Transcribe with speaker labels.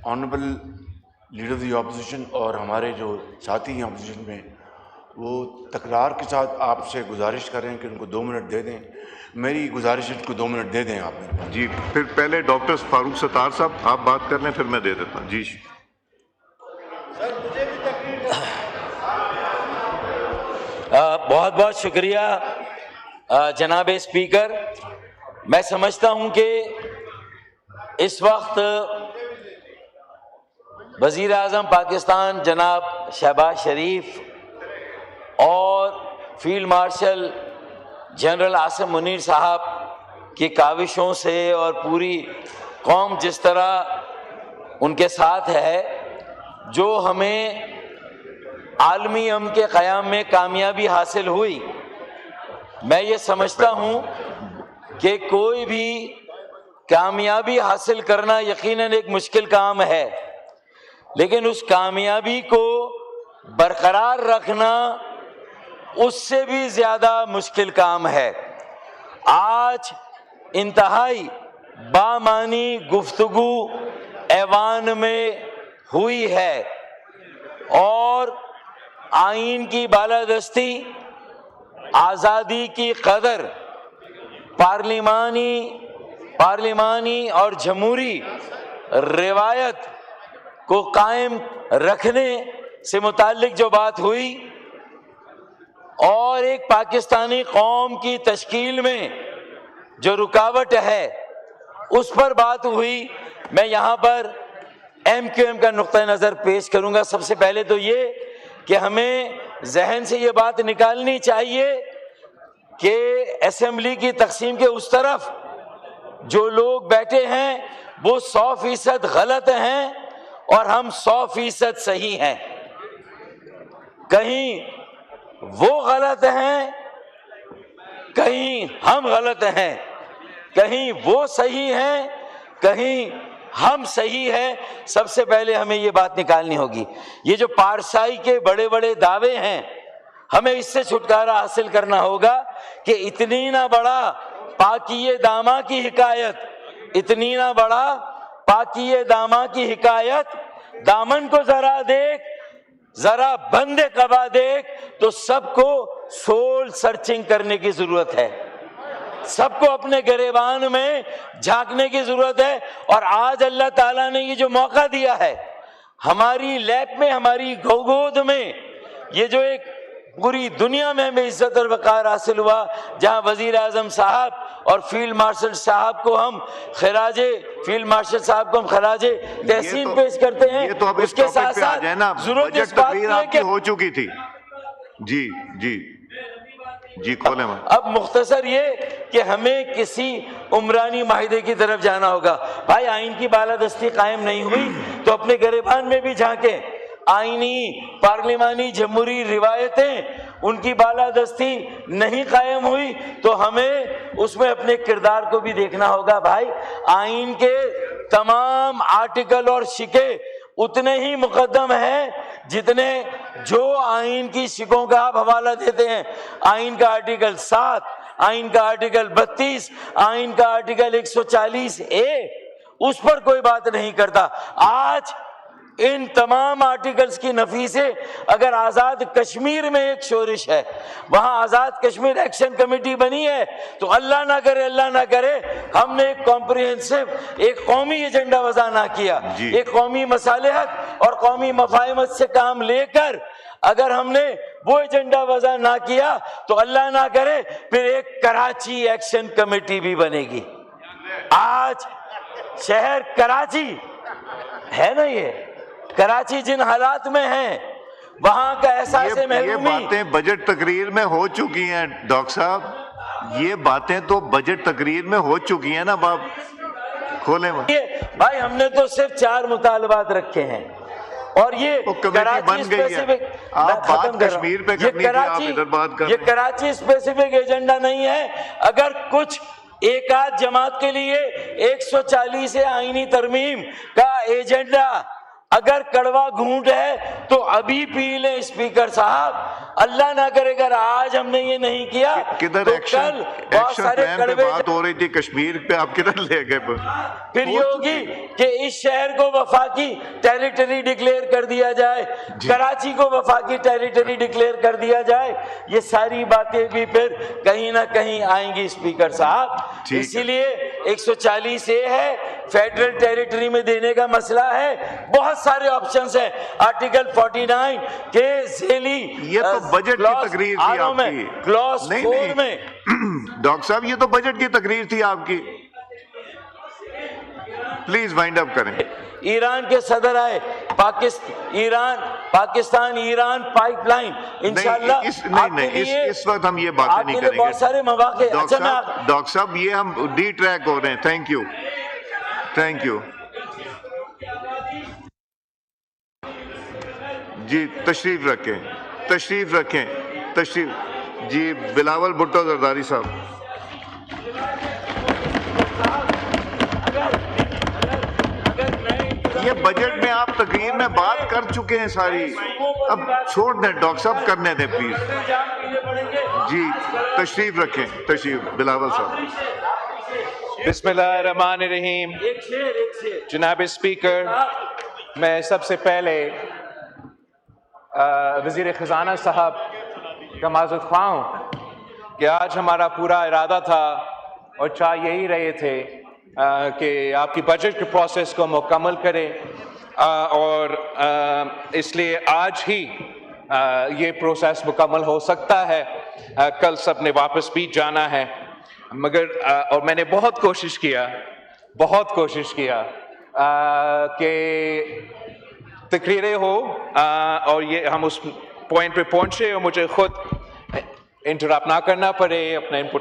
Speaker 1: Honourable leader of the opposition اور ہمارے جو ساتھی ہیں اپوزیشن میں، وہ تکرار کے ساتھ آپ سے گزارش کر رہے ہیں کہ ان کو 2 منٹ دے دیں. میری گزارش ہے ان کو 2 منٹ دے دیں آپ.
Speaker 2: جی پھر پہلے ڈاکٹر فاروق ستار صاحب آپ بات کر لیں، پھر میں دے دیتا ہوں. جی
Speaker 3: بہت بہت شکریہ جناب اسپیکر. میں سمجھتا ہوں کہ اس وقت وزیر اعظم پاکستان جناب شہباز شریف اور field marshal general Asim Munir صاحب کی کاوشوں سے اور پوری قوم جس طرح ان کے ساتھ ہے، جو ہمیں عالمی امن کے قیام میں کامیابی حاصل ہوئی، میں یہ سمجھتا ہوں کہ کوئی بھی کامیابی حاصل کرنا یقیناً ایک مشکل کام ہے، لیکن اس کامیابی کو برقرار رکھنا اس سے بھی زیادہ مشکل کام ہے. آج انتہائی بامعنی گفتگو ایوان میں ہوئی ہے اور آئین کی بالادستی، آزادی کی قدر، پارلیمانی اور جمہوری روایت کو قائم رکھنے سے متعلق جو بات ہوئی اور ایک پاکستانی قوم کی تشکیل میں جو رکاوٹ ہے اس پر بات ہوئی. میں یہاں پر ایم کیو ایم کا نقطہ نظر پیش کروں گا. سب سے پہلے تو یہ کہ ہمیں ذہن سے یہ بات نکالنی چاہیے کہ اسمبلی کی تقسیم کے اس طرف جو لوگ بیٹھے ہیں وہ 100% غلط ہیں اور ہم 100% صحیح ہیں. کہیں وہ غلط ہیں، کہیں ہم غلط ہیں، کہیں وہ صحیح ہیں، کہیں ہم صحیح ہیں. سب سے پہلے ہمیں یہ بات نکالنی ہوگی. یہ جو پارسائی کے بڑے بڑے دعوے ہیں، ہمیں اس سے چھٹکارا حاصل کرنا ہوگا کہ اتنی نہ بڑا پاکیے داماں کی حکایت، اتنی نہ بڑا پاکیے داماں کی حکایت، دامن کو ذرا دیکھ، ذرا بند قبا دیکھ، تو سب کو سول سرچنگ کرنے کی ضرورت ہے، سب کو اپنے گریبان میں جھانکنے کی ضرورت ہے. اور آج اللہ تعالیٰ نے یہ جو موقع دیا ہے ہماری لیب میں، ہماری گود میں، یہ جو ایک پوری دنیا میں ہمیں عزت اور وقار حاصل ہوا، جہاں وزیر اعظم صاحب اور فیلڈ مارشل صاحب کو ہم خراج تحسین پیش کرتے ہیں.
Speaker 2: یہ تو اب
Speaker 3: اس کے ساتھ ساتھ ضرورت اس بات کی ہے کہ
Speaker 2: ہو چکی تھی. جی کھولیں.
Speaker 3: اب مختصر یہ کہ ہمیں کسی عمرانی معاہدے کی طرف جانا ہوگا. بھائی آئین کی بالادستی قائم نہیں ہوئی تو اپنے گریبان میں بھی جھانکیں. آئینی، پارلیمانی، جمہوری روایتیں ان کی بالادستی نہیں قائم ہوئی تو ہمیں اس میں اپنے کردار کو بھی دیکھنا ہوگا. بھائی آئین کے تمام آرٹیکل اور شکے اتنے ہی مقدم ہیں جتنے جو آئین کی شکوں کا آپ حوالہ دیتے ہیں. آئین کا آرٹیکل 7، آئین کا آرٹیکل 32، آئین کا آرٹیکل 140A، اس پر کوئی بات نہیں کرتا. آج ان تمام آرٹیکلز کی نفی سے اگر آزاد کشمیر میں ایک شورش ہے، وہاں آزاد کشمیر ایکشن کمیٹی بنی ہے، تو اللہ نہ کرے ہم نے ایک کمپریہنسو، ایک قومی ایجنڈا وضع نہ کیا، ایک قومی مصالحت اور قومی مفاہمت سے کام لے کر اگر ہم نے وہ ایجنڈا وضع نہ کیا تو اللہ نہ کرے پھر ایک کراچی ایکشن کمیٹی بھی بنے گی. آج شہر کراچی ہے نا، یہ کراچی جن حالات میں ہیں، وہاں کا احساس محرومی،
Speaker 2: یہ باتیں بجٹ تقریر میں ہو چکی ہیں ڈاکٹر صاحب، یہ باتیں تو بجٹ تقریر میں ہو چکی ہیں نا. باپ کھولیں.
Speaker 3: بھائی ہم نے تو صرف 4 مطالبات رکھے ہیں اور یہ کراچی اسپیسیفک، یہ کراچی اسپیسیفک ایجنڈا نہیں ہے. اگر کچھ ایک آدھ جماعت کے لیے 140 آئینی ترمیم کا ایجنڈا اگر کڑوا گھونٹ ہے تو ابھی پی لیں اسپیکر صاحب. اللہ نہ کرے اگر آج ہم نے یہ نہیں کیا
Speaker 2: کدھر
Speaker 3: تو
Speaker 2: ایکشن
Speaker 3: کل بہت
Speaker 2: ایکشن
Speaker 3: سارے
Speaker 2: پلان پہ
Speaker 3: کڑوے
Speaker 2: بات ہو رہی تھی کشمیر پہ، آپ کدھر لے گئے؟
Speaker 3: پھر یہ ہوگی کہ اس شہر کو وفاقی ٹیریٹری ڈکلیئر کر دیا جائے، کراچی کو وفاقی ٹیریٹری ڈکلیئر کر دیا جائے، یہ ساری باتیں بھی پھر کہیں نہ کہیں آئیں گی اسپیکر صاحب۔ اسی لیے 140A ہے، فیڈرل ٹیریٹری میں دینے کا مسئلہ ہے، بہت سارے آپشنز ہیں، آرٹیکل 49 کے ذیلی
Speaker 2: یہ تو بجٹ کی تقریر تھی آپ کی،
Speaker 3: کلاس 4 میں۔
Speaker 2: ڈاکٹر صاحب یہ تو بجٹ کی تقریر تھی آپ کی، پلیز وائنڈ اپ کریں۔
Speaker 3: ایران کے صدر آئے، پاکستان ایران پائپ لائن انشاءاللہ
Speaker 2: اس وقت ہم یہ باتیں نہیں کریں گے
Speaker 3: بہت سارے مواقع۔
Speaker 2: ڈاکٹر صاحب یہ ہم ڈی ٹریک ہو رہے ہیں۔ تھینک یو، تھینک یو جی، تشریف رکھیں، تشریف رکھیں، تشریف جی۔ بلاول بھٹو زرداری صاحب، یہ بجٹ میں آپ تقریر میں بات کر چکے ہیں ساری، اب چھوڑ دیں ڈاکٹر صاحب، کرنے دیں پلیز جی۔ تشریف رکھیں، تشریف بلاول صاحب۔
Speaker 4: بسم اللہ الرحمن الرحیم۔ جناب اسپیکر، میں سب سے پہلے وزیر خزانہ صاحب کا معذرت خواہ ہوں کہ آج ہمارا پورا ارادہ تھا اور چاہ یہی رہے تھے کہ آپ کی بجٹ کے پروسیس کو مکمل کریں، اور اس لیے آج ہی یہ پروسیس مکمل ہو سکتا ہے، کل سب نے واپس بھی جانا ہے، مگر اور میں نے بہت کوشش کیا کہ تقریریں ہو اور یہ ہم اس پوائنٹ پہ پہنچے اور مجھے خود انٹرپٹ نہ کرنا پڑے، اپنا انپٹ